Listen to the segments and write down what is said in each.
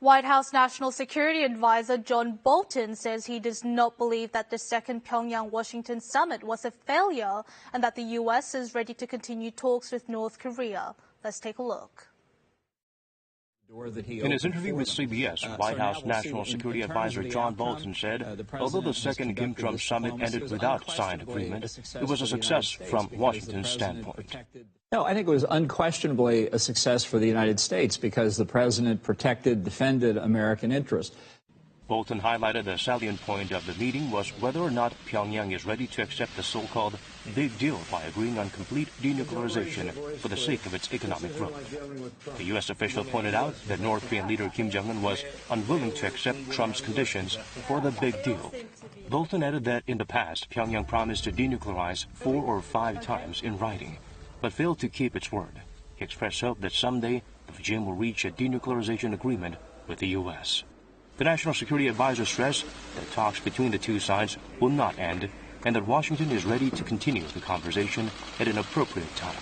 White House National Security Advisor John Bolton says he does not believe that the second Pyongyang-Washington summit was a failure and that the U.S. is ready to continue talks with North Korea. Let's take a look. In his interview with CBS, White House National Security Advisor John Bolton said, although the second Kim-Trump summit ended without signed agreement, it was a success from Washington's standpoint. No, I think it was unquestionably a success for the United States because the president defended American interest. Bolton highlighted the salient point of the meeting was whether or not Pyongyang is ready to accept the so-called big deal by agreeing on complete denuclearization for the sake of its economic growth. The U.S. official pointed out that North Korean leader Kim Jong-un was unwilling to accept Trump's conditions for the big deal. Bolton added that in the past, Pyongyang promised to denuclearize 4 or 5 times in writing, but failed to keep its word. He expressed hope that someday the regime will reach a denuclearization agreement with the U.S. The National Security Advisor stressed that talks between the two sides will not end and that Washington is ready to continue the conversation at an appropriate time.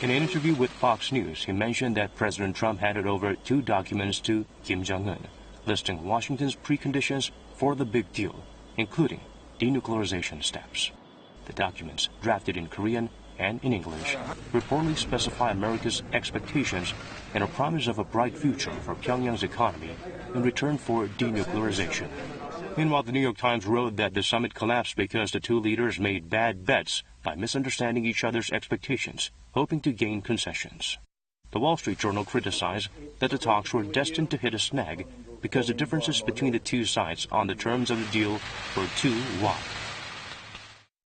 In an interview with Fox News, he mentioned that President Trump handed over 2 documents to Kim Jong-un, listing Washington's preconditions for the big deal, including denuclearization steps. The documents, drafted in Korean and in English, reportedly specify America's expectations and a promise of a bright future for Pyongyang's economy in return for denuclearization. Meanwhile, the New York Times wrote that the summit collapsed because the two leaders made bad bets by misunderstanding each other's expectations, hoping to gain concessions. The Wall Street Journal criticized that the talks were destined to hit a snag because the differences between the two sides on the terms of the deal were too wide.